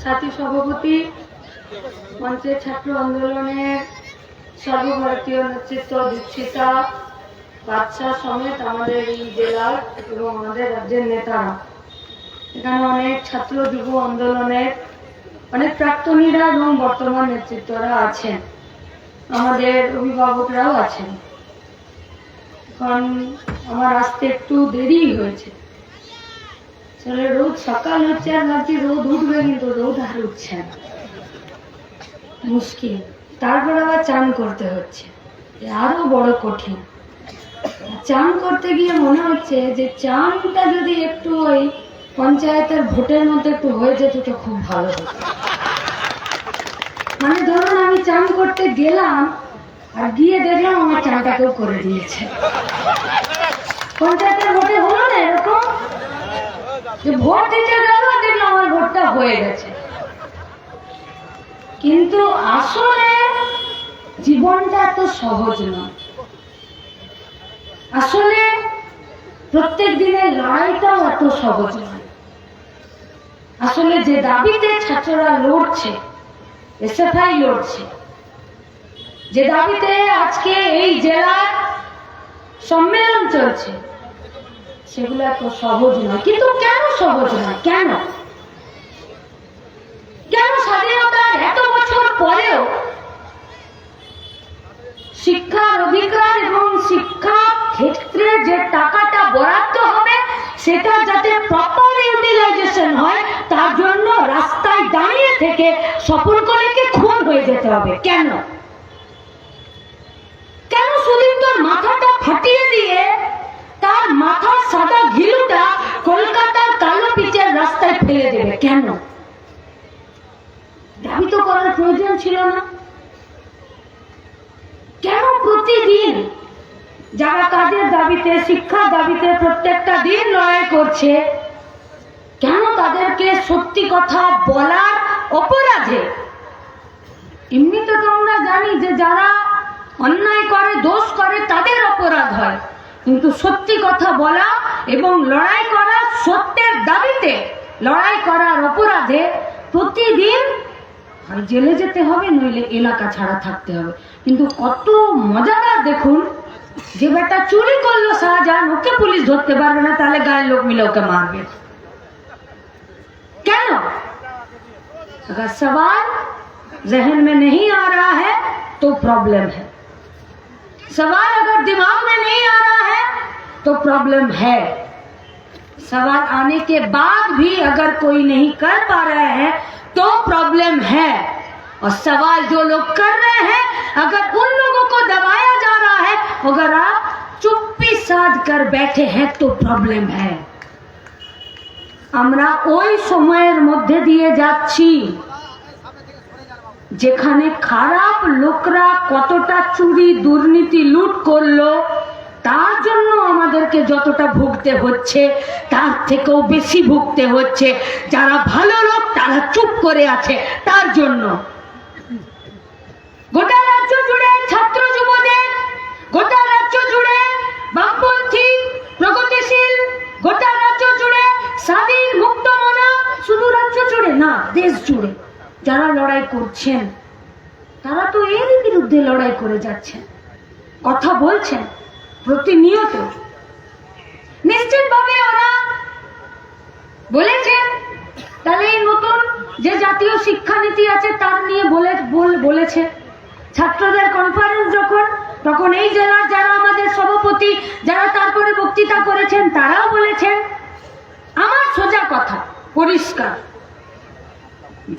সাথী সভাপতি, মঞ্চের ছাত্র আন্দোলনের সর্বভারতীয় নেতৃত্ব দীক্ষিতা বাদশাহ সমেত আমাদের এই জেলার এবং আমাদের রাজ্যের নেতারা, এখানে অনেক ছাত্র যুব আন্দোলনের অনেক প্রাক্তনীরা এবং বর্তমান নেতৃত্বরা আছেন, আমাদের অভিভাবকরাও আছেন। এখন আমার আসতে একটু দেরি হয়েছে, আসলে রোদ সকাল হচ্ছে আর ভাবছি রোদ উঠবে, কিন্তু রোদ আর উঠছে না, মুশকিল। তারপর আবার চান করতে হচ্ছে, আরো বড় কঠিন। চান করতে গিয়ে মনে হচ্ছে যে চানটা যদি একটু ওই পঞ্চায়েতের ভোটের মধ্যে একটু হয়ে যেত তো খুব ভালো হতো। মানে ধরুন আমি চান করতে গেলাম আর গিয়ে দেখলাম আমার চানটা কেউ করে দিয়েছে। পঞ্চায়েতের ভোটে হলো না এরকম, যে ভোট দিতে গেল দেখলাম আমার ভোটটা হয়ে গেছে। কিন্তু আসলে জীবনটা এত সহজ নয়। আসলে প্রত্যেক দিনের লড়াইটাও এত সহজ নয়। আসলে যে দাবিতে ছাত্ররা লড়ছে, এসএফআই লড়ছে, যে দাবিতে আজকে এই জেলার সম্মেলন চলছে, সেগুলো এত সহজ নয়। কিন্তু কেন সহজ নয়? কেন কেন স্বাধীনতার এত বছর পরেও শিক্ষার অধিকার এবং শিক্ষা ক্ষেত্রে যে টাকাটা বরাদ্দ হবে সেটা যাতে প্রপার ইউটিলাইজেশন হয়, তার জন্য রাস্তায় দাঁড়িয়ে থেকে সকলকে খুন হয়ে যেতে হবে? কেন কেন সুদীপ্তর মাথাটা ফাটিয়ে দিয়ে তার মাথার সাদা ঘিলুটা কলকাতার কালো পিচের রাস্তায় ফেলে দেবে? কেন? দাবি তো করার প্রয়োজন ছিল না। কেন প্রতিদিন যারা কাজের দাবিতে, শিক্ষার দাবিতে প্রত্যেকটা দিন লড়াই করছে, কেন তাদেরকে সত্যি কথা বলার অপরাধে? এমনিতে তো আমরা জানি যে যারা অন্যায় করে, দোষ করে, তাদের অপরাধ হয়, কিন্তু সত্যি কথা বলা এবং লড়াই করা, সত্যের দাবিতে লড়াই করার অপরাধে প্রতিদিন জেলে যেতে হবে, নইলে এলাকা ছাড়া থাকতে হবে। কিন্তু কত মজাদার দেখুন, যে বেটা চুরি করলো শাহজাহান, ওকে পুলিশ ধরতে পারবে না, তাহলে গায়ের লোক মিলে ওকে মারবে। কেন? अगर सवाल जहन में नहीं आ रहा है तो प्रॉब्लम है, सवाल अगर दिमाग में नहीं आ रहा है तो प्रॉब्लम है, सवाल आने के बाद भी अगर कोई नहीं कर पा रहे हैं तो प्रॉब्लम है, और सवाल जो लोग कर रहे हैं अगर उन लोगों को दबाया जा रहा है, अगर आप चुप्पी साध कर बैठे हैं तो प्रॉब्लम है। আমরা ওই সময়ের মধ্যে দিয়ে যাচ্ছি যেখানে খারাপ লোকরা কতটা চুরি, দুর্নীতি, লুট করলো, তার জন্য আমাদেরকে যতটা ভুগতে হচ্ছে তার থেকেও বেশি ভুগতে হচ্ছে যারা ভালো লোক, তারা চুপ করে আছে তার জন্য। গোটা রাজ্য জুড়ে ছাত্র যুবদের, গোটা রাজ্য জুড়ে বামপন্থী, প্রগতিশীল, গোটা রাজ্য জুড়ে স্বাধীন, মুক্ত মনা, শুধু রাজ্য জুড়ে না, দেশ জুড়ে যারা লড়াই করছেন, তারা তো এর বিরুদ্ধে লড়াই করে যাচ্ছেন, কথা বলছেন প্রতিনিয়ত। নিশ্চিতভাবে ওরা বলেছেন, তাহলে এই নতুন যে জাতীয় শিক্ষানীতি আছে তার নিয়ে বলেছে। ছাত্রদের কনফারেন্স যখন, তখন এই জেলার যারা আমাদের সভাপতি, যারা তারপরে বক্তৃতা করেছেন, তারাও বলেছেন। আমার সোজা কথা পরিষ্কার,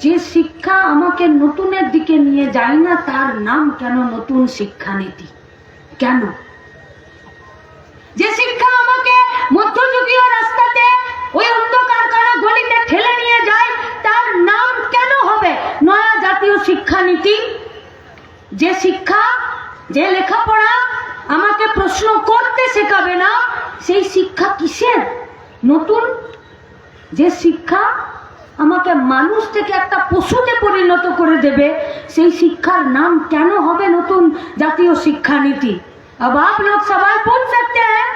যে শিক্ষা আমাকে নতুনের দিকে নিয়ে যায় না, তার নাম কেন নতুন শিক্ষানীতি? কেন? যে শিক্ষা আমাকে মধ্যযুগীয় রাস্তাতে, ওই অন্ধকার কারা গলিতে ঠেলে নিয়ে যায়, তার নাম কেন হবে নয়া জাতীয় শিক্ষানীতি? যে শিক্ষা, যে লেখাপড়া আমাকে প্রশ্ন করতে শেখাবে না, সেই শিক্ষা কিসের নতুন? যে শিক্ষা আমাকে মানুষ থেকে একটা পশুতে পরিণত করে দেবে, সেই শিক্ষার নাম কেন হবে নতুন জাতীয় শিক্ষানীতি? अब आप लोग सवाल पूछ सकते हैं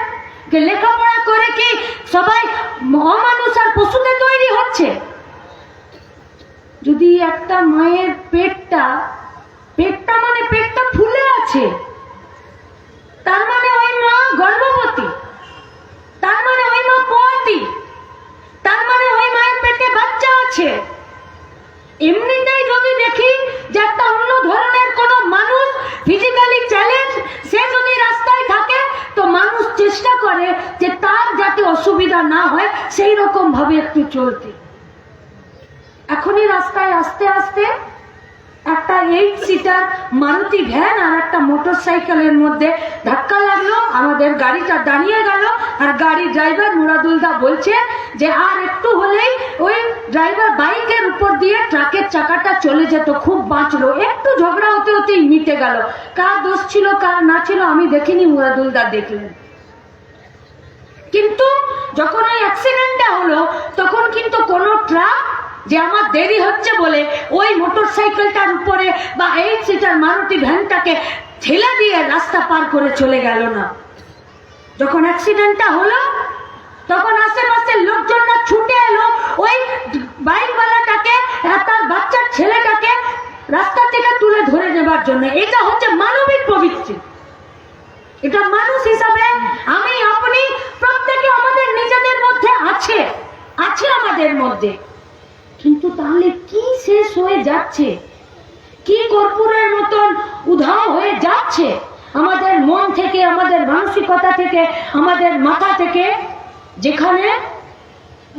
कि লেখাপড়া করে কি সবাই অমানুষ আর পশুতে তৈরি হচ্ছে? যদি একটা মায়ের পেটটা মানে পেটটা ফুলে আছে, তার মানে ওই মা গর্ভবতী, তার মানে ওই মা পোয়াতি, তার মানে ওই মায়ের পেটে বাচ্চা আছে। এমনিতেই যদি দেখি যে একটা অন্য ধরনের কোনো মানুষ ফিজিক্যালি চ্যালেঞ্জ, সে যদি রাস্তায় থাকে, তো মানুষ চেষ্টা করে যে তার যাতে অসুবিধা না হয় সেই রকম ভাবে একটু চলতে। এখনই রাস্তায় আস্তে আস্তে একটা 8 সিটার মারুতি ভ্যান আর একটা মোটর সাইকেলের মধ্যে ধাক্কা লাগলো, আমাদের গাড়িটা দাঁড়িয়ে গেল। আর গাড়ি ড্রাইভার মুরাদুলদা বলছে যে আর একটু হলেই ওই ড্রাইভার বাইকের উপর দিয়ে ট্রাকের চাকাটা চলে যেত, খুব বাঁচলো। একটু ঝগড়া হতে হতেই মিটে গেল। কার দোষ ছিল কার না ছিল আমি দেখিনি, মুরাদুলদা দেখলেন। কিন্তু যখন ওই অ্যাক্সিডেন্টটা হলো তখন কিন্তু কোনো ট্রাক যে আমার দেরি হচ্ছে বলে ওই মোটর সাইকেলটার উপরে বা 8 সিটার মারুতি ভ্যানটাকে ঠেলে দিয়ে রাস্তা পার করে চলে গেল না। যখন অ্যাক্সিডেন্টটা হলো তখন আশেপাশের লোকজনরা ছুটে এলো ওই বাইকওয়ালাটাকে, তার বাচ্চার ছেলেটাকে রাস্তা থেকে তুলে ধরে নেবার জন্য। এটা হচ্ছে মানবিক প্রবৃত্তি। এটা মানুষ হিসাবে আমি আপনি প্রত্যেকে আমাদের নিজেদের মধ্যে আছে আমাদের মধ্যে। কিন্তু তাহলে কি শেষ হয়ে যাচ্ছে, কি কর্পূরের মতন উধাও হয়ে যাচ্ছে আমাদের মন থেকে, আমাদের মানসিকতা থেকে, আমাদের মাথা থেকে, যেখানে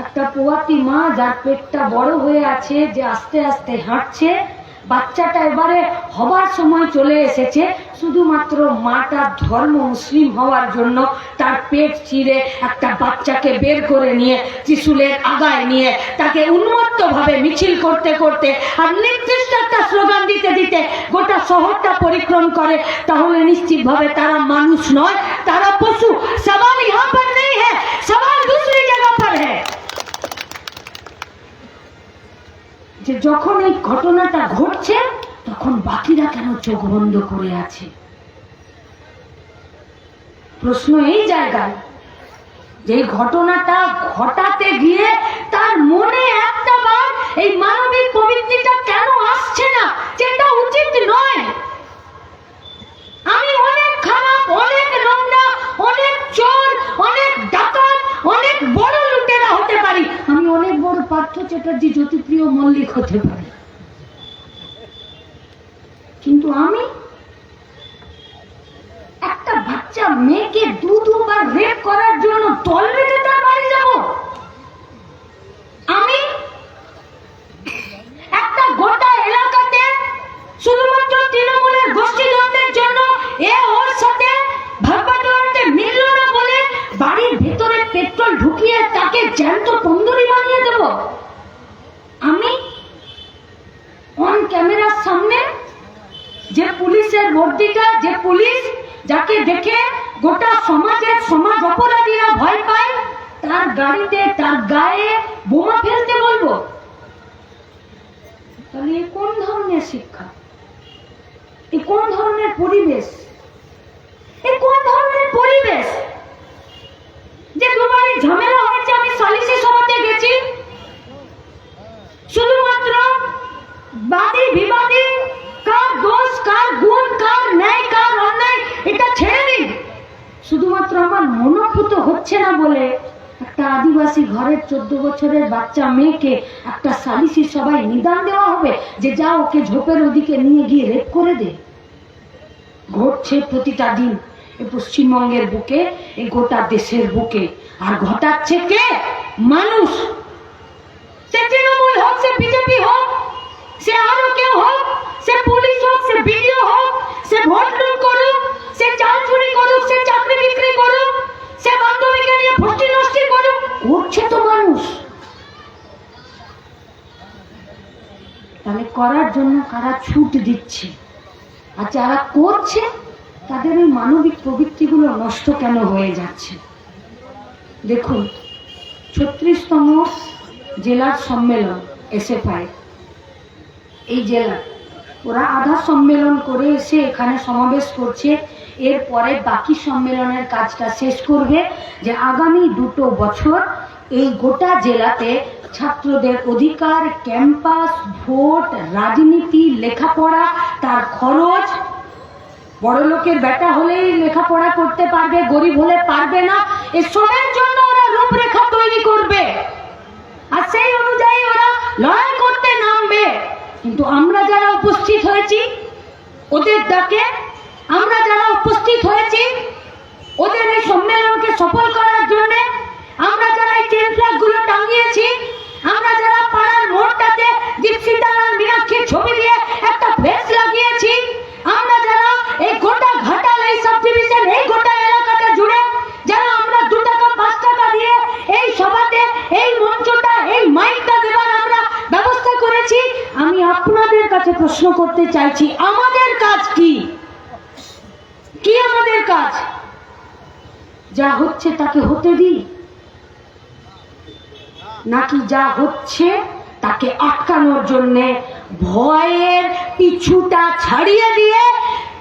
একটা পোয়াতি মা যার পেটটা বড় হয়ে আছে, যে আস্তে আস্তে হাঁটছে, বাচ্চাটা এবারে হবার সময় চলে এসেছে, শুধুমাত্র মাটার ধর্ম মুসলিম হওয়ার জন্য তার পেট চিরে একটা বাচ্চাকে বের করে নিয়ে ত্রিশূলের আগায় নিয়ে তাকে উন্মত্ত ভাবে মিছিল করতে করতে আর নির্দিষ্ট একটা স্লোগান দিতে দিতে গোটা শহরটা পরিক্রম করে, তাহলে নিশ্চিত ভাবে তারা মানুষ নয়, তারা পশু। সওয়াল ইহাঁ পর নেই হ্যায়, সওয়াল दूसरी जगह पर है। যে যখন এই ঘটনাটা ঘটছে তখন বাকিরা কেন চোখ বন্ধ করে আছে? প্রশ্ন এই জায়গায় যে ঘটনাটা ঘটাতে গিয়ে তার মনে একটা বার এই মানবিক প্রবৃত্তিটা কেন আসছে না, যেটা উচিত নয়। আমি অনেক খারাপ, অনেক নোংরা, অনেক চোর, অনেক ডাকাত, অনেক বড় লুটেরা হতে পারি, আমি অনেক বড় পার্থ চ্যাটার্জি, জ্যোতিপ্রিয় মল্লিক হতে পারি, কিন্তু আমি একটা বাচ্চা মেয়েকে দুবার রেপ করার জন্য দল বেঁধে তার বাড়ি যাব? আমি একটা গোটা এলাকাতে শুধুমাত্র তৃণমূলের গোষ্ঠীদ্বন্দ্বের জন্য ওর সাথে ভাগবাটোয়ারাতে মিলল না বলে বাড়ির ভেতরে পেট্রোল ঢুকিয়ে তাকে জ্যান্ত তন্দুরি বানিয়ে দেব? আমি অন ক্যামেরার সামনে যে পুলিশের বর্দিকা, যে পুলিশ যাকে দেখে গোটা সমাজ অপরাধীরা ভয় পায়, তার গাড়িতে তার গায়ে বোমা ফেলতে বলবো? তাহলে এ কোন ধরনের শিক্ষা, এ কোন ধরনের পরিবেশ, এ কোন ধরনের পরিবেশ? যে দুবারই ঝামেলা হয়েছে, আমি সালিসি সভাতে গেছি, শুধুমাত্র বাদী বিবাদী, কার দোষ কার গুণ, কার ন্যায় কার অন্যায়, এটা ছেড়ে দিন। শুধুমাত্র আমার মনোভূত হচ্ছে না বলে একটা আদিবাসী ঘরের 14 বছরের বাচ্চা মেয়েকে একটা সালিসি সভায় নিদান দেওয়া হবে যে যা ওকে ঝোপের ওদিকে নিয়ে গিয়ে রেপ করে দে? ঘটছে প্রতিটা দিন এই পশ্চিমবঙ্গের বুকে, এই গোটা দেশের বুকে। আর ঘটাচ্ছে কে? মানুষ। সে তৃণমূল হোক, সে বিজেপি হোক, সে আরো কেউ হোক, সে পুলিশ হোক, সে বিডিও হোক, সে ভোট লুট করুক, সে চাল চুরি করুক, সে চাকরি বিক্রি করুক, সে বান্ধবীকে নিয়ে ভর্তি নষ্টি করুক, করছে তো মানুষ। তাহলে করার জন্য কারা ছুট দিচ্ছে, আর যারা করছে তাদের ওই মানবিক প্রবৃত্তিগুলো নষ্ট কেন হয়ে যাচ্ছে? দেখুন, 36তম জেলার সম্মেলন এসএফআই, এই জেলা ওরা আধা সম্মেলন করে এসে এখানে সমাবেশ করছে। এরপরে বাকি সম্মেলনের কাজটা শেষ করবে, যে আগামী 2 বছর এই গোটা জেলাতে ছাত্রদের অধিকার, ক্যাম্পাস, ভোট, রাজনীতি, লেখাপড়া, তার খরচ, বড় লোকের বেটা হলেই লেখাপড়া করতে পারবে, গরিব হলে পারবে না, এসবের জন্য ওরা রূপরেখা তৈরি করবে আর সেই অনুযায়ী ওরা লড়াই করতে নামবে। কিন্তু আমরা যারা উপস্থিত হয়েছি ওদের ডাকে, আমরা যারা উপস্থিত হয়েছি ওদের এই সম্মেলনকে সফল করার জন্য, আমরা যারা এই টেন ফ্ল্যাগ গুলো টাঙিয়েছি, আমরা যারা পাড়ার মোড়টাতে দীপশিতার আর মীনাক্ষীর ছবি দিয়ে একটা ফ্লেক্স লাগিয়েছি, আমরা যারা এই গোটা ঘাটাল, এই সাব ডিভিশন, এই গোটা এলাকাটা জুড়ে যারা আমরা 2 টাকা 5 টাকা দিয়ে এই সভাতে, এই মঞ্চটা, এই মাইকটা দেওয়ার আমরা ব্যবস্থা করেছি, আমি আপনাদের কাছে প্রশ্ন করতে চাইছি, আমাদের কাজ কি? কি আমাদের কাজ? যা হচ্ছে তাকে হতে দিই, নাকি যা হচ্ছে তাকে আটকানোর জন্য ভয়ের পিছুটা ছাড়িয়ে দিয়ে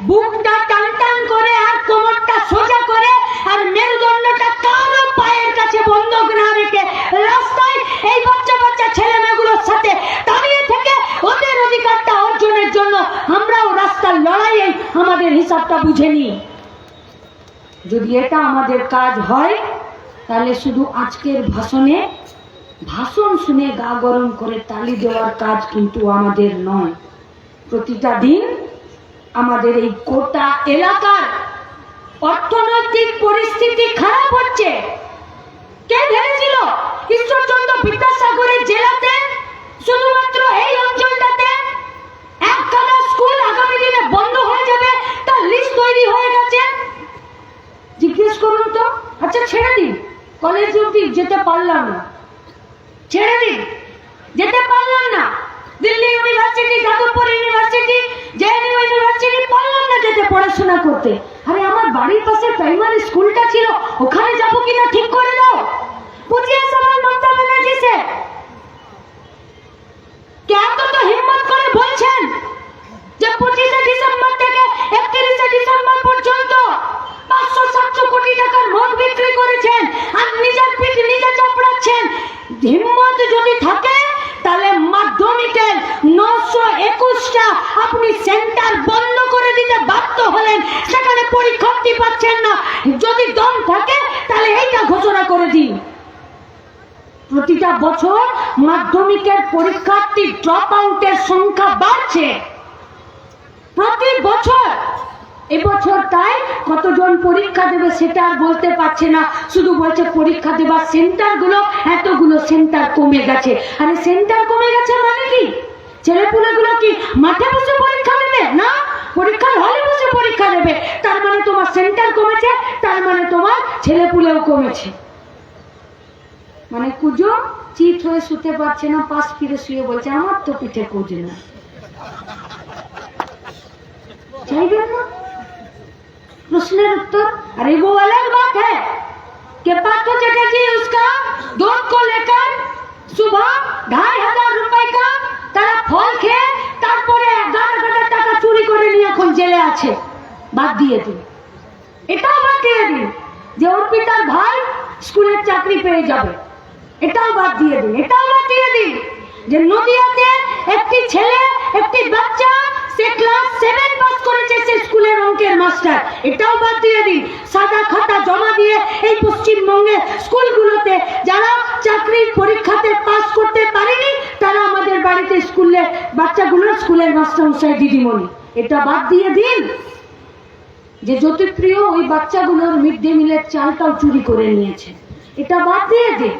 বুকটা টান টান করে আর কোমরটা সোজা করে আর মেরুদণ্ডটা কারো পায়ের কাছে বন্ধক না রেখে রাস্তায় এই বাচ্চা বাচ্চা ছেলে মেয়েগুলোর সাথে দাঁড়িয়ে থেকে ওদের অধিকারটা অর্জনের জন্য আমরাও রাস্তার লড়াইয়ে আমাদের হিসাবটা বুঝে নিই? যদি এটা আমাদের কাজ হয় তাহলে শুধু আজকের ভাষণ শুনে গা গরম করে তালি দেওয়ার কাজ কিন্তু আমাদের নয়। প্রতিটা দিন আমাদের এই গোটা এলাকার অর্থনৈতিক পরিস্থিতি খারাপ হচ্ছে। কে ভেবেছিল ঈশ্বরচন্দ্র বিদ্যাসাগরের জেলাতে, শুধুমাত্র এই অঞ্চলটাতে একখানা স্কুল আগামী দিনে বন্ধ হয়ে যাবে তার লিস্ট তৈরি হয়ে গেছে? জিজ্ঞেস করুন তো। আচ্ছা ছেড়ে দিন, কলেজ অব্দি যেতে পারলাম না, ছেড়ে দিন, যেতে পারলাম না, Delhi university, Jadavpur university, JNU university পারলাম না যেতে পড়াশোনা করতে। আরে আমার বাড়ির পাশে প্রাইমারি স্কুলটা ছিল, ওখানে যাবো কিনা ঠিক করে দাও। पूछिए सवाल ममता बनर्जी से, क्या तो हिम्मत করে বলছেন যে 25 ডিসেম্বর থেকে 31 ডিসেম্বর পর্যন্ত 500-700 কোটি টাকার মদ বিক্রি করেছেন আর নিজের পিঠ নিজে চাপড়াচ্ছেন। হিম্মত যদি থাকে তাহলে মাধ্যমিকের 921টা আপনি সেন্টার বন্ধ করে দিতে বাধ্য হলেন, সেখানে পরীক্ষার্থী পাচ্ছেন না। যদি দম থাকে তাহলে এইটা ঘোষণা করে দিন। প্রতিটা বছর মাধ্যমিকের পরীক্ষার্থী ড্রপ আউটের সংখ্যা বাড়ছে, প্রতি বছর। এবছর তাই কতজন পরীক্ষা দেবে সেটা আর বলতে পারছে না, শুধু বলছে পরীক্ষা দেবার সেন্টারগুলো, এতগুলো সেন্টার কমে গেছে। আরে সেন্টার কমে গেছে মানে কি? ছেলেপুলেগুলো কি মাঠে বসে পরীক্ষা দেবে? না, পরীক্ষার হলে বসে পরীক্ষা দেবে। তার মানে তোমার সেন্টার কমেছে, তার মানে তোমার ছেলেপুলেও কমেছে। মানে কুজো চিত হয়ে শুতে পারছে না, পাশ ফিরে শুয়ে বলছে আমার তো পিঠে কুজে না। চাইবেন না প্রশ্নের উত্তর? अरे वो अलग बात है कि पार्थो चटर्जी उसका दूध को लेकर सुबह 2500 रुपए का তারা ফল খেয়ে তারপরে 11,000 টাকা চুরি করে নিয়ে এখন জেলে আছে। বাদ দিয়ে দিন, এটাও বাদ দিয়ে দিন যে অর্পিতার ভাই স্কুলের চাকরি পেয়ে যাবে, এটাও বাদ দিয়ে দিন। এটাও বাদ দিয়ে দিন যে নদিয়াতে একটি ছেলে, একটি বাচ্চা, সে ক্লাস 7 পাস করেছে, সে স্কুলের অঙ্কের মাস্টার, এটাও বাদ দিয়ে দিন। সাদা খাতা জমা দিয়ে এই পশ্চিমবঙ্গের স্কুলগুলোতে যারা চাকরির পরীক্ষাতে পাস করতে পারেনি তারা আমাদের বাড়িতে স্কুলে বাচ্চাগুলো স্কুলের মাস্টারমশাই দিদিমণি, এটা বাদ দিয়ে দিন। যে জ্যোতিপ্রিয় ওই বাচ্চাগুলোর মিড ডে মিলের চালটাও চুরি করে নিয়েছে, এটা বাদ দিয়ে দিন।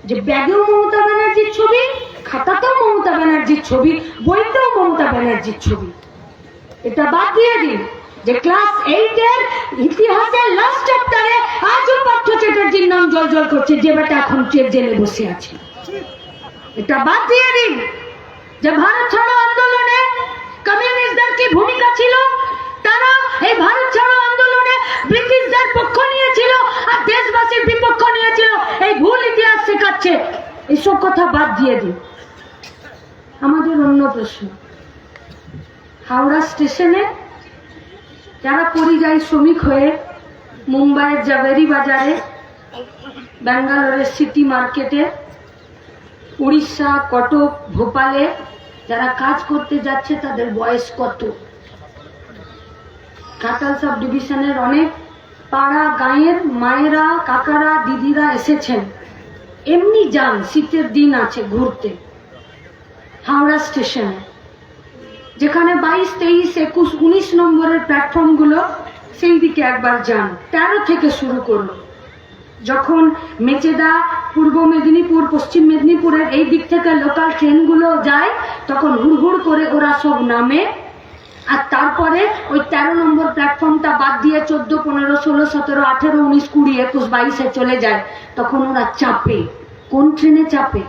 যে ব্যাগেও মমতা ব্যানার্জির ছবি, খাতাতেও মমতা ব্যানার্জির ছবি, বইতেও মমতা ব্যানার্জির ছবি, এটা বাদ দিয়ে দিন। যে ক্লাস 8 এর ইতিহাসের লাস্ট চ্যাপ্টারে আজও পার্থ চ্যাটার্জির নাম জল করছে, যে বেটা এখন জেলে বসে আছে, এটা বাদ দিয়ে দিন। যে ভারত ছাড়ো আন্দোলনে কমিউনিস্টদের কি ভূমিকা ছিল, তারা এই ভারত ছাড়ো আন্দোলনে ব্রিটিশদের পক্ষ নিয়েছিল আর দেশবাসীর বিপক্ষ নিয়েছিল, এই ভুল ইতিহাস শেখাচ্ছে, এইসব কথা বাদ দিয়ে দিন। আমাদের অন্য প্রশ্ন, হাওড়া স্টেশনে যারা পরিযায়ী শ্রমিক হয়ে মুম্বাইয়ের জাভেরি বাজারে ব্যাঙ্গালোরের সিটি মার্কেটে, উড়িষ্যা, কটক, ভোপালে যারা কাজ করতে যাচ্ছে তাদের বয়স কত? ঘাটাল সাব ডিভিশনের অনেক পাড়া গাঁয়ের মায়েরা, কাকারা, দিদিরা এসেছেন। এমনি যান, শীতের দিন আছে, ঘুরতে হাওড়া স্টেশনে, যেখানে 22, 23, 21, 19 নম্বরের প্ল্যাটফর্মগুলো, সেই দিকে একবার যান। 13 থেকে শুরু করুন। যখন মেচেদা, পূর্ব মেদিনীপুর, পশ্চিম মেদিনীপুরের এই দিক থেকে লোকাল ট্রেনগুলো যায়, তখন হুড়হুড় করে ওরা সব নামে, আর তারপরে ওই 13 নম্বর প্ল্যাটফর্মটা বাদ দিয়ে 14, 15, 16, 17, 18, 19, 20, 21, 22-এ চলে যায়। তখন ওরা চাপে। কোন ট্রেনে চাপে?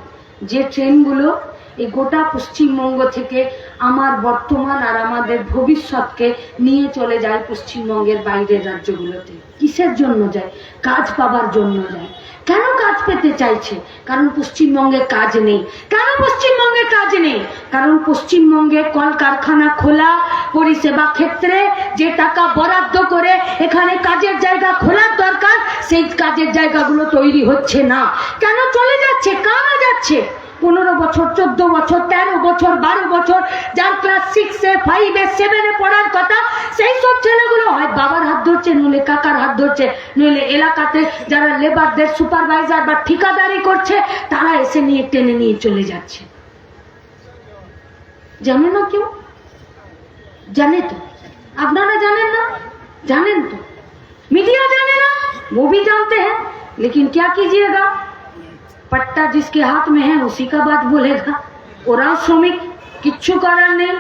যে ট্রেনগুলো এই গোটা পশ্চিমবঙ্গ থেকে আমার বর্তমান আর আমাদের ভবিষ্যৎকে নিয়ে চলে যায় পশ্চিমবঙ্গের বাইরের রাজ্যগুলোতে। কিসের জন্য যায়? কাজ পাবার জন্য যায়। কেন কাজ পেতে চাইছে? কারণ পশ্চিমবঙ্গে কাজ নেই। কেন পশ্চিমবঙ্গে কাজ নেই? কারণ পশ্চিমবঙ্গে কলকারখানা খোলা, পরিষেবা ক্ষেত্রে যে টাকা বরাদ্দ করে এখানে কাজের জায়গা খোলার দরকার, সেই কাজের জায়গাগুলো তৈরি হচ্ছে না। কেন চলে যাচ্ছে? কারা যাচ্ছে? 15 বছর, 14 বছর, 13 বছর, 12 বছর, যার ক্লাস 6-এ, 5-এ, 7-এ পড়ার কথা, সেই সব ছেলেগুলো হয় বাবার হাত ধরছে, নইলে কাকার হাত ধরছে, নইলে এলাকাতে যারা লেবারদের সুপারভাইজার বা ঠিকাদারি করছে, তারা এসে নিয়ে টেনে নিয়ে চলে যাচ্ছে। জানে না কেউ? জানে তো। আপনারা জানেন না? জানেন তো। मीडिया जाने ना, वो भी जानते हैं, लेकिन क्या कीजिएगा, पट्टा जिसके हाथ में है उसी का बात बोलेगा। ওরাও শ্রমিক, কিচ্ছু করার নেই।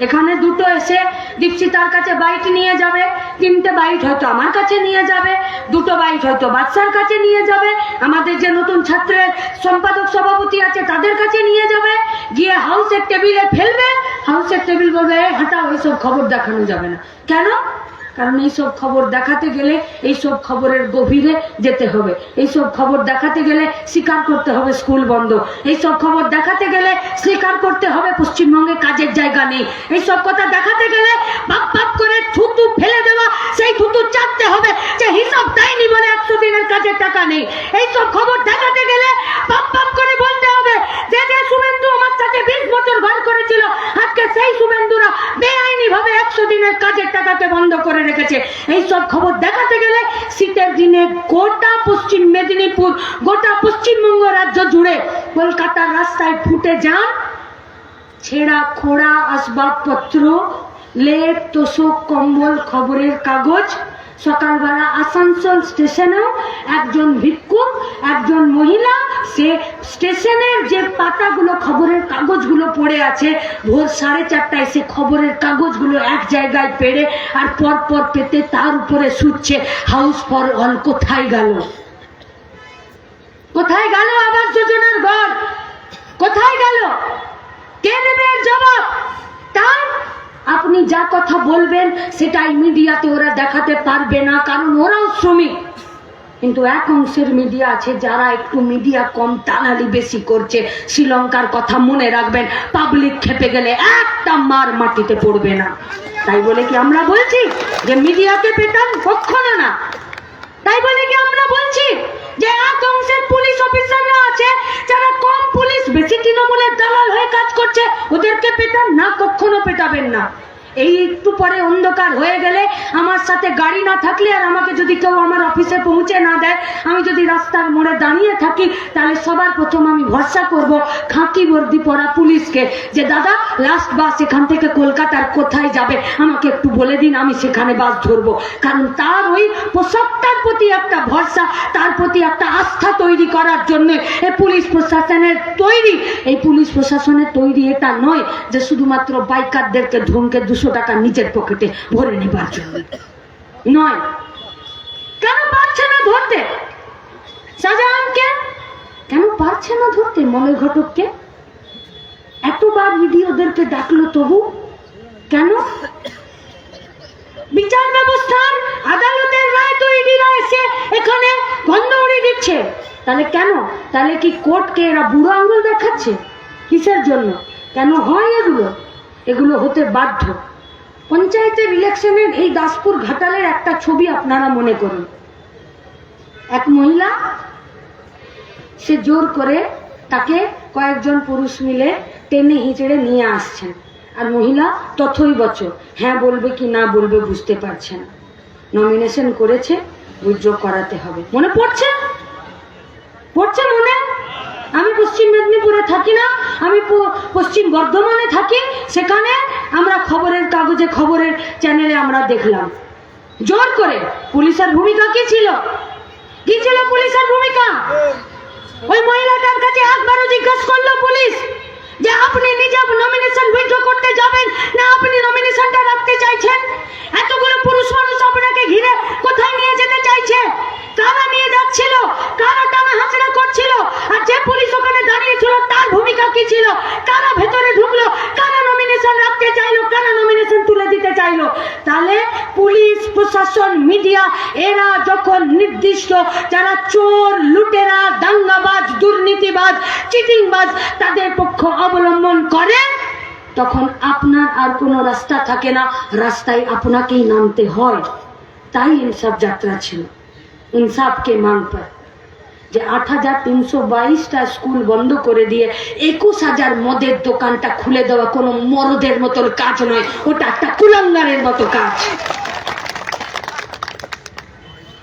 এখানে দুটো এসে দীপশিতার কাছে বাইট নিয়ে যাবে, 3টে বাইট হয়তো আমার কাছে নিয়ে যাবে, 2টো বাইট হয়তো বাদশার কাছে নিয়ে যাবে, আমাদের যে নতুন ছাত্রের সম্পাদক সভাপতি আছে তাদের কাছে নিয়ে যাবে, গিয়ে হাউসের টেবিলে ফেলবে। হাউসের টেবিল বলবে হাঁটাও, এইসব খবর দেখানো যাবে না। কেন? কারণ এইসব খবর দেখাতে গেলে এইসব খবরের গভীরে যেতে হবে। এইসব খবর দেখাতে গেলে স্বীকার করতে হবে স্কুল বন্ধ। এইসব খবর দেখাতে গেলে স্বীকার করতে হবে পশ্চিমবঙ্গে কাজের জায়গা নেই। এইসব কথা দেখাতে গেলে বাপ বাপ করে থুতু ফেলে দেওয়া, সেই থুতু চাটতে হবে যে হিসাব দেয়নি বলে 100 দিনের কাজের টাকা নেই। এইসব খবর দেখাতে গেলে বাপ বাপ করে বলতে হবে যে যে শুভেন্দু আমার সাথে 20 বছর ঘর করেছিল, আজকে সেই শুভেন্দুরা বেআইনি ভাবে 100 দিনের কাজের টাকাকে বন্ধ করে রেখেছে। এই সব খবর দেখাতে গেলে শীতের দিনে গোটা পশ্চিম মেদিনীপুর, গোটা পশ্চিমবঙ্গ রাজ্য জুড়ে কলকাতার রাস্তায় ফুটে যান ছেঁড়া খোড়া আসবাবপত্র, লেপ, তোষক, কম্বল, খবরের কাগজ। সকালবেলা আসানসোল স্টেশনেও একজন ভিক্ষুক, একজন মহিলা, সে স্টেশনের যে পাতাগুলো, খবরের কাগজগুলো পড়ে আছে, ভোর 4:30টায় সে খবরের কাগজগুলো এক জায়গায় পেড়ে আর পরপর পেতে তার উপরে শুচ্ছে হাউস ফর অল। কোথায় গেল? কোথায় গেল আবাস যোজনার ঘর? কোথায় গেল? কে দেবে এর জবাব? তাই আপনি যা কথা বলবেন সেটাই মিডিয়াতে ওরা দেখাতে পারবে না, কারণ ওরাও শ্রমিক। কিন্তু এক অংশের মিডিয়া আছে যারা একটু মিডিয়া কম, দালালি বেশি করছে। শ্রীলঙ্কার কথা মনে রাখবেন, পাবলিক খেপে গেলে একটা মার মাটিতে পড়বে না। তাই বলে কি আমরা বলছি যে মিডিয়াকে পেটান? কখনো না। তাই বলে কি আমরা বলছি যে এক অংশের পুলিশ অফিসাররা আছে যারা কম পুলিশ, বেশি তৃণমূলের দালাল হয়ে কাজ করছে, ওদেরকে পেটান না? কখনো পেটাবেন না। এই একটু পরে অন্ধকার হয়ে গেলে, আমার সাথে গাড়ি না থাকলে, আর আমাকে যদি কেউ আমার অফিসে পৌঁছে না দেয়, আমি যদি রাস্তার মোড়ে দাঁড়িয়ে থাকি, তাহলে সবার প্রথম আমি ভরসা করব খাকি বর্দি পরা পুলিশকে, যে দাদা লাস্ট বাস এখান থেকে কলকাতার কোথায় যাবে আমাকে একটু বলে দিন, আমি সেখানে বাস ধরবো। কারণ তার ওই পোশাকটার প্রতি একটা ভরসা, তার প্রতি একটা আস্থা তৈরি করার জন্য এই পুলিশ প্রশাসনের তৈরি। এই পুলিশ প্রশাসনের তৈরি এটা নয় যে শুধুমাত্র বাইকারদেরকে ধমকে 200 টাকা নিজের পকেটে ভরে নেবার জন্য নয়। কেন পারছে না ধরতে শাহজাহানকে? কেন পারছে না ধরতে মলয় ঘটককে? এতবার ইডি ওদেরকে ডাকলো, তবু কেন? বিচার ব্যবস্থার আদালতের রায় তো ইডিরা এসে এখানে গন্ধ উড়িয়ে দিচ্ছে। তাহলে কেন? তাহলে কি কোর্টকে এরা বুড়ো আঙুল দেখাচ্ছে? কিসের জন্য? কেন হয় এগুলো? এগুলো হতে বাধ্য। পঞ্চায়েতের ইলেকশনের এই দাসপুর ঘাটালের একটা ছবি আপনারা মনে করুন। এক মহিলা সে জোর করে তাকে কয়েকজন পুরুষ মিলে টেনে হিঁচড়ে নিয়ে আসছেন, আর মহিলা তথই বচ, হ্যাঁ বলবে কি না বলবে বুঝতে পারছে না। নমিনেশন করেছে, উইথড্র করাতে হবে। মনে পড়ছে? পড়ছে মনে? আমি পশ্চিম মেদিনীপুরে থাকি না, আমি পশ্চিম বর্ধমানে থাকি। সেখানে আমরা খবরের কাগজে, খবরের চ্যানেলে আমরা দেখলাম জোর করে। পুলিশের ভূমিকা কি ছিল? কি ছিল পুলিশের ভূমিকা? ওই মহিলাটার কাছে একবারও জিজ্ঞাসা করলো পুলিশ যে আপনি নিজে নমিনেশন উইথড্র করতে যাবেন না আপনি নমিনেশনটা রাখতে চাইছেন? এতগুলো পুরুষ মানুষ আপনাকে ঘিরে কোথায় নিয়ে যেতে চাইছে? কারা নিয়ে যাচ্ছিল? কারা টানা হাঁচড়া করছিল? আর যে পুলিশ ওখানে দাঁড়িয়েছিল তার ভূমিকা কি ছিল? কারা ভেতরে ঢুকলো? কারা নমিনেশন রাখতে চাইলো? কারা নমিনেশন তুলে দিতে চাইলো? তাহলে পুলিশ প্রশাসন, মিডিয়া, এরা যখন নির্দিষ্ট যারা চোর, লুটেরা, দাঙ্গাবাজ, দুর্নীতিবাজ, চিটিংবাজ তাদের পক্ষ অবলম্বন করে, তখন আপনার আর কোনো রাস্তা থাকে না, রাস্তায় আপনাকেই নামতে হয়। তাই ইনসাফ যাত্রা ছিল, ইনসাফকে মাং পর। যে ৮৩২২টা স্কুল বন্ধ করে দিয়ে ২১,০০০ মদের দোকানটা খুলে দেওয়া কোনো মরদের মতো কাজ নয়, ওটা একটা কুলাঙ্গারের মতো কাজ।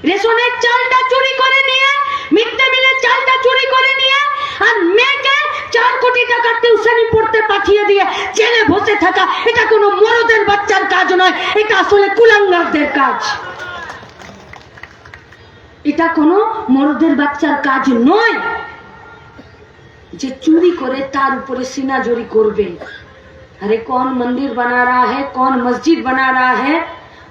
রেশনের চালটা চুরি করে নিয়ে, মিড ডে মিলের চালটা চুরি করে নিয়ে, আর মেয়েকে ৪ কোটি টাকার টিউশনি পড়তে পাঠিয়ে দিয়ে জেলে বসে থাকা, এটা কোনো মরদের বাচ্চার কাজ নয়, এটা আসলে কুলাঙ্গারদের কাজ। এটা কোনো মরদের বাচ্চার কাজ নয় যে চুরি করে তার উপরে সিনাজরি করবে। अरे कौन मंदिर बना रहा है, कौन मस्जिद बना रहा है?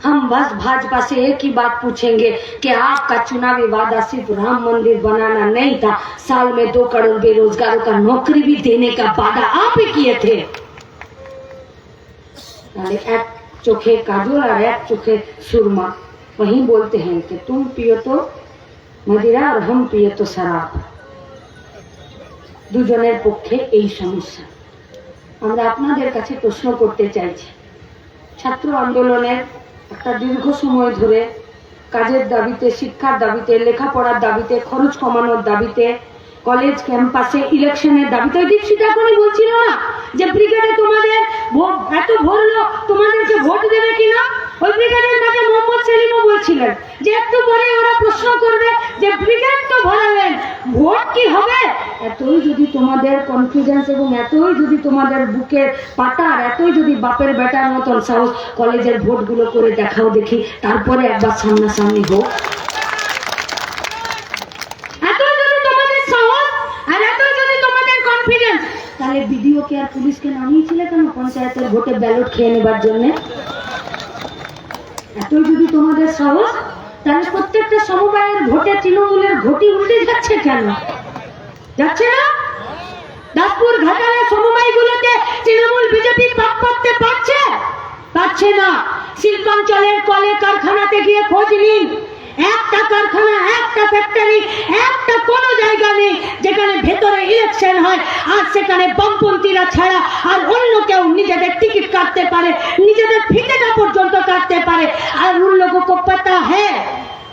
हम बस भाजपा से एक ही बात पूछेंगे कि आपका चुनावी वादा सिर्फ राम मंदिर बनाना नहीं था, साल में 2 करोड़ बेरोजगारों का नौकरी भी देने का वादा आप ही किए थे। एक चोखे काजल और एक चोखे सुरमा, वही बोलते हैं कि तुम पियो तो मदिरा और हम पिए तो शराब। দুজনের পক্ষে এই সমস্যা। আমরা আপনাদের কাছে প্রশ্ন করতে চাইছি, ছাত্র আন্দোলনের একটা দীর্ঘ সময় ধরে কাজের দাবিতে, শিক্ষার দাবিতে, লেখাপড়ার দাবিতে, খরচ কমানোর দাবিতে, কলেজ ক্যাম্পাসে ইলেকশনের দাবিতে, দীক্ষিতা এখনই বলছিল না যে ব্রিগেডে তোমাদের এত ভরলো, তোমাদেরকে ভোট দেবে কিনা? ওই ব্রিগেডের মাঝে মোহাম্মদ সেলিমও বলছিলেন যে একটু পরে ওরা প্রশ্ন করবে যে ব্রিগেড তো ভরালেন, ভোট কি হবে? এতই যদি তোমাদের কনফিডেন্স এবং এতই যদি তোমাদের বুকের পাটার, এতই যদি বাপের বেটার মতন সাহস, কলেজের ভোটগুলো করে দেখাও দেখি, তারপরে একবার সামনাসামনি হোক। তাহলে বিডিওকে আর পুলিশকে নামিয়েছিলে কেন পঞ্চায়েতের ভোটে ব্যালট খেয়ে নেবার জন্য? এতই যদি তোমাদের সাহস, তাহলে প্রত্যেকটা সমবায়ের ভোটে তৃণমূলের ঘটি উল্টে যাচ্ছে কেন? যাচ্ছে না? দাসপুর ঘাটালে সমবায়গুলোতে তৃণমূল বিজেপি পাক পাচ্ছে পাচ্ছে না। শিল্পাঞ্চলের কলে কারখানাতে গিয়ে খোঁজ নিন, একটা কারখানা, একটা ফ্যাক্টরি, একটা কোনো জায়গা নেই যেখানে ভেতরে ইলেকশন হয় আর সেখানে বামপন্থীরা ছাড়া আর অন্য কেউ নিজেদের টিকিট কাটতে পারে, নিজেদের ফিতেটা পর্যন্ত কাটতে পারে। আর उन लोगों को पता है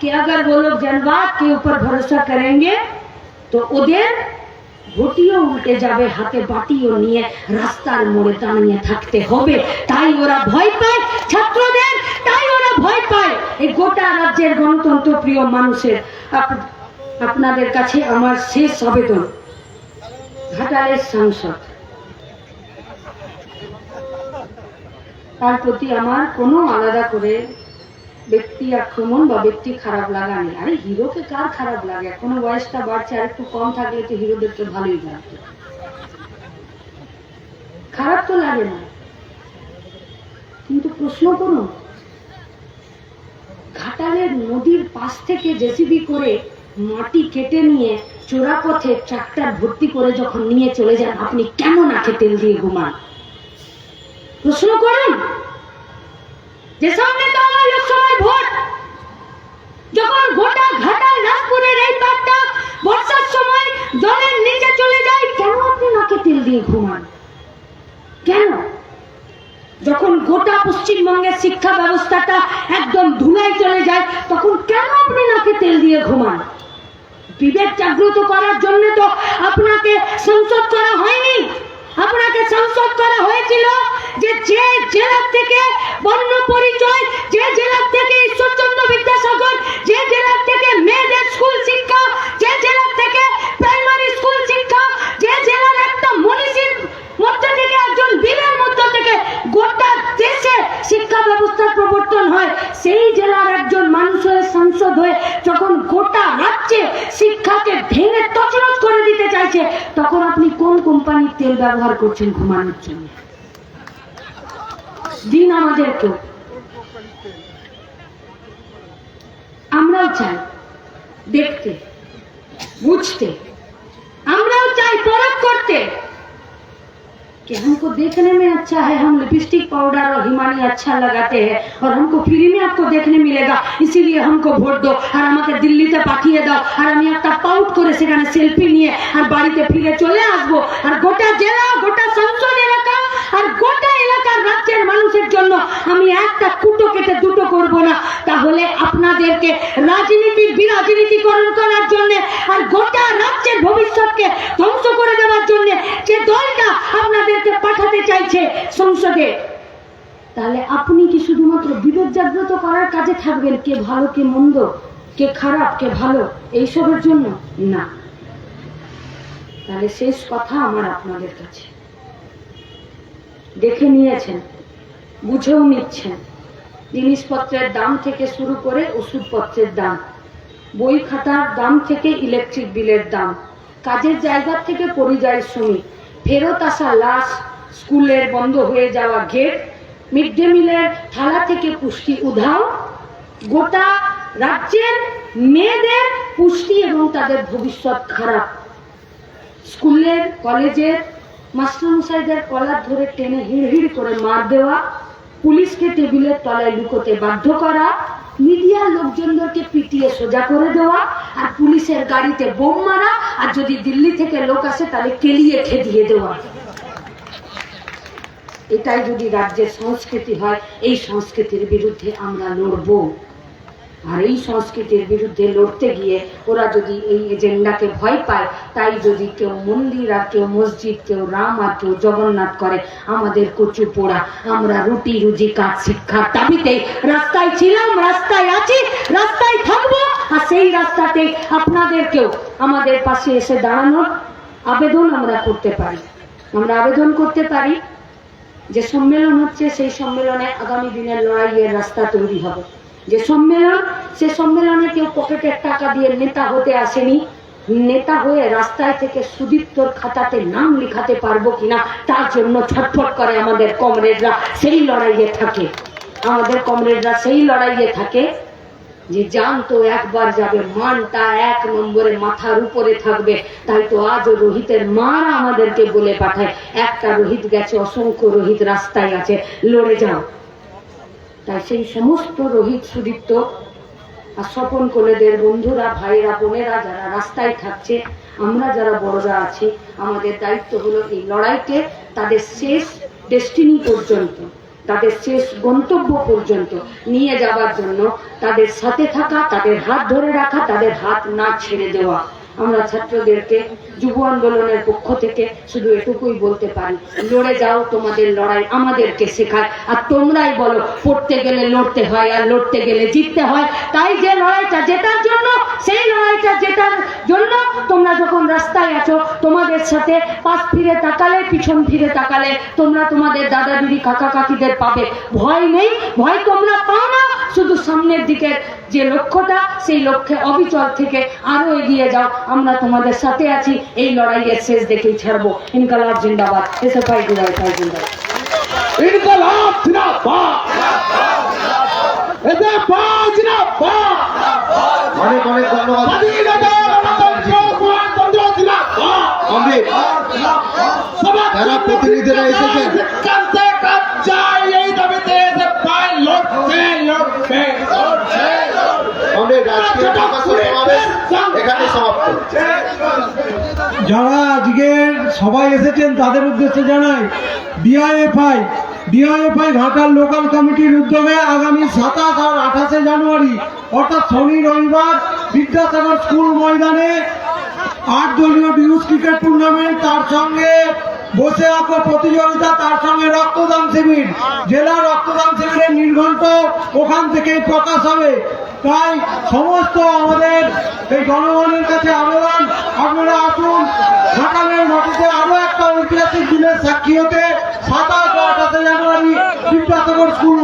कि अगर वो लोग जनवाद के ऊपर भरोसा करेंगे तो ওদের ঘটিও উল্টে যাবে, হাতে বাটিও নিয়ে রাস্তার মোড়ে দাঁড়িয়ে থাকতে হবে। তাই ওরা ভয় পায় ছাত্রদের, তাই ওরা ভয় পায় এই গোটা রাজ্যের গণতন্ত্র প্রিয় মানুষের। আপনাদের কাছে আমার শেষ আবেদন, ঘাটালের সাংসদ, তার প্রতি আমার কোনো আলাদা করে ব্যক্তি আক্রমণ বা ব্যক্তি খারাপ লাগা নেই। আরে হিরোকে কার খারাপ লাগে? এখনো বয়সটা বাড়ছে, আর একটু কম থাকলে তো হিরোদেরকে ভালোই লাগতো, খারাপ তো লাগে না। কিন্তু প্রশ্ন করুন, ঘাটালের নদীর পাশ থেকে জেসিবি করে মাটি কেটে নিয়ে চোরাপথে ট্রাক্টর ভর্তি করে যখন নিয়ে চলে যান, আপনি কেমন আঁখে তেল দিয়ে ঘুমান? প্রশ্ন করুন। যে সামনে তো আমার লোকসভার ভোট, যখন গোটা ঘাটাল নাগপুরের এই পাটটা বর্ষার সময় জলের নিচে চলে যায়, কেন আপনি নাকে তেল দিয়ে ঘুমান? কেন? যখন গোটা পশ্চিমবঙ্গের শিক্ষা ব্যবস্থাটা একদম ধুলায় চলে যায়, তখন কেন আপনি নাকে তেল দিয়ে ঘুমান? বিবেক জাগ্রত করার জন্য তো আপনাকে সংসদ করা হয়নি। আপনাকে সংসদ করা হয়েছিল যে যে জেলা থেকে বর্ণ পরিচয়, যে জেলা থেকে ঈশ্বরচন্দ্র বিদ্যাসাগর, যে জেলা থেকে মেয়েদের স্কুল শিক্ষা, যে জেলা থেকে প্রাইমারি স্কুল শিক্ষা, যে জেলার একটা মনীষীর মধ্যে থেকে একজন বীরের মধ্যে থেকে গোটা দেশে শিক্ষা ব্যবস্থার প্রবর্তন হয়, সেই জেলার একজন মানুষ হয়ে সংসদ হয়ে যখন গোটা রাজ্যে শিক্ষাকে ভেঙে তছনছ করে দিতে চাইছে, তখন আপনি কোন কোম্পানির তেল ব্যবহার করছেন ঘুমানোর জন্য? দিন আমাদেরকে। আমরাও চাই দেখতে, বুঝতে, আমরাও चाहे परख करते कि हमको देखने में अच्छा है, हम लिपस्टिक पाउडर और हिमानी अच्छा लगाते हैं और हमको फ्री में आपको देखने मिलेगा, इसीलिए हमको ভোট দাও আর আমাকে দিল্লিতে পাঠিয়ে দাও আর আমি একটা পাউট করে সেখানে সেলফি নিয়ে আর বাড়িতে ফিরে চলে আসবো আর গোটা জেলা, গোটা সংসদ এলাকা আর গোটা এলাকার রাজ্যের মানুষের জন্য আমি একটা কুটো কেটে দুটো করব না। তাহলে আপনাদেরকে রাজনীতির বিরাজনীতিকরণ করার জন্য আর গোটা রাজ্যের ভবিষ্যৎকে ধ্বংস করে দেওয়ার জন্য যে দলটা আপনাদেরকে পাঠাতে চাইছে সংসদে, তাহলে আপনি কি শুধুমাত্র বিবেক জাগ্রত করার কাজে থাকবেন, কে ভালো কে মন্দ, কে খারাপ কে ভালো, এইসবের জন্য না? তাহলে শেষ কথা আমার আপনাদের কাছে, দেখে নিয়েছেন, বুঝেও নিচ্ছেন, জিনিসপত্রের দাম থেকে শুরু করে ওষুধপত্রের দাম, বই খাতার দাম থেকে ইলেকট্রিক বিলের দাম, কাজের জায়গা থেকে পরিযায়ী শ্রমিক, ফেরত আসা লাশ, স্কুলের বন্ধ হয়ে যাওয়া গেট, মিড ডে মিলের থালা থেকে পুষ্টি উধাও, গোটা রাজ্যের মেয়েদের পুষ্টি এবং তাদের ভবিষ্যৎ খারাপ, স্কুলের কলেজের মাস্টারমশাইদের কলার ধরে টেনে হিড়হিড় করে মার দেওয়া, পুলিশকে টেবিলের তলায় লুকোতে বাধ্য করা, মিডিয়ার লোকজনদেরকে পিটিয়ে সোজা করে দেওয়া আর পুলিশের গাড়িতে বোম মারা, আর যদি দিল্লি থেকে লোক আসে তাহলে কেলিয়ে খেদিয়ে দেওয়া। এটাই যদি রাজ্যের সংস্কৃতি হয়, এই সংস্কৃতির বিরুদ্ধে আমরা লড়বো। আর এই সংস্কৃতির বিরুদ্ধে লড়তে গিয়ে ওরা যদি এই এজেন্ডাকে ভয় পায়, তাই যদি কেউ মন্দির আর কেউ মসজিদ, কেউ রাম আর কেউ জগন্নাথ করে, আমাদের কচু পোড়া, আমরা রুটি রুজি কাজ শিক্ষার দাবিতে রাস্তায় ছিলাম, রাস্তায় আছি, রাস্তায় থাকবো। আর সেই রাস্তাতে আপনাদেরকেও আমাদের পাশে এসে দাঁড়ানোর আবেদন আমরা করতে পারি। আমরা আবেদন করতে পারি যে সম্মেলন হচ্ছে, সেই সম্মেলনে আগামী দিনের লড়াইয়ের রাস্তা তৈরি হবে। যে সম্মেলন, সে সম্মেলনে কেউ পকেটের টাকা দিয়ে নেতা হতে আসেনি, নেতা হয়ে রাস্তায় থেকে সুদীপ্তর খাতাতে নাম লিখাতে পারবো কিনা তার জন্য ছটফট করে আমাদের কমরেডরা, সেই লড়াইয়ে থাকে। আমাদের কমরেডরা সেই লড়াইয়ে থাকে যে জান তো একবার যাবে, মানটা এক নম্বরে মাথার উপরে থাকবে। তাই তো আজও রোহিতের মারা আমাদেরকে বলে পাঠায়, একটা রোহিত গেছে, অসংখ্য রোহিত রাস্তায় আছে, লড়ে যাও। তাই সেই সমস্ত রোহিত সুদীপ্ত আর স্বপন কোলেদের বন্ধুরা, ভাইরা, বোনেরা যারা রাস্তায় থাকছে, আমরা যারা বড়রা আছি, আমাদের দায়িত্ব হলো এই লড়াইকে তাদের শেষ ডেস্টিনি পর্যন্ত, তাদের শেষ গন্তব্য পর্যন্ত নিয়ে যাবার জন্য তাদের সাথে থাকা, তাদের হাত ধরে রাখা, তাদের হাত না ছেড়ে দেওয়া। আমরা ছাত্রদেরকে যুব আন্দোলনের পক্ষ থেকে শুধু এটুকুই বলতে পারি, লড়ে যাও, তোমাদের লড়াই আমাদেরকে শেখায়। আর তোমরাই বলো, পড়তে গেলে লড়তে হয় আর লড়তে গেলে জিততে হয়। তাই যে লড়াইটা জেতার জন্য, সেই লড়াইটা জেতার জন্য তোমরা যখন রাস্তায় আছো, তোমাদের সাথে পাশ ফিরে তাকালে, পিছন ফিরে তাকালে তোমরা তোমাদের দাদা দিদি কাকা কাকিদের পাবে। ভয় নেই, ভয় তোমরা পাও না, শুধু সামনের দিকের যে লক্ষ্যটা, সেই লক্ষ্যে অবিচল থেকে আরো এগিয়ে যাও। আমরা তোমাদের সাথে আছি, এই লড়াইয়ের শেষ দেখেই ছাড়বো। ইনকালাব জিন্দাবাদ, এসএফআই জিন্দাবাদ, ইনকালাব জিন্দাবাদ, এসএফআই জিন্দাবাদ। অনেক অনেক ধন্যবাদ। যারা প্রতিনিধিরা এসেছেন, এখানে সমাপ্ত। যারা আজকের সবাই এসেছেন তাদের উদ্দেশ্যে জানাই, ডিআইএফআই ডিআইএফআই ঘাটাল লোকাল কমিটির উদ্যোগে আগামী 27 আর 28 জানুয়ারি অর্থাৎ শনি রবিবার বিদ্যাসাগর স্কুল ময়দানে 8 দলীয় ডিউস ক্রিকেট টুর্নামেন্ট, তার সঙ্গে বসে আঁকো প্রতিযোগিতা, তার সঙ্গে রক্তদান শিবির। জেলা রক্তদান শিবিরের নির্ঘণ্ট ওখান থেকেই প্রকাশ হবে। তাই সমস্ত আমাদের এই জনগণের কাছে আবেদন, আপনারা আসুন ঘাটালের মাটিতে আরো একটা ঐতিহাসিক দিনের সাক্ষী হতে 27 ও 28 জানুয়ারি বিদ্যাসাগর স্কুল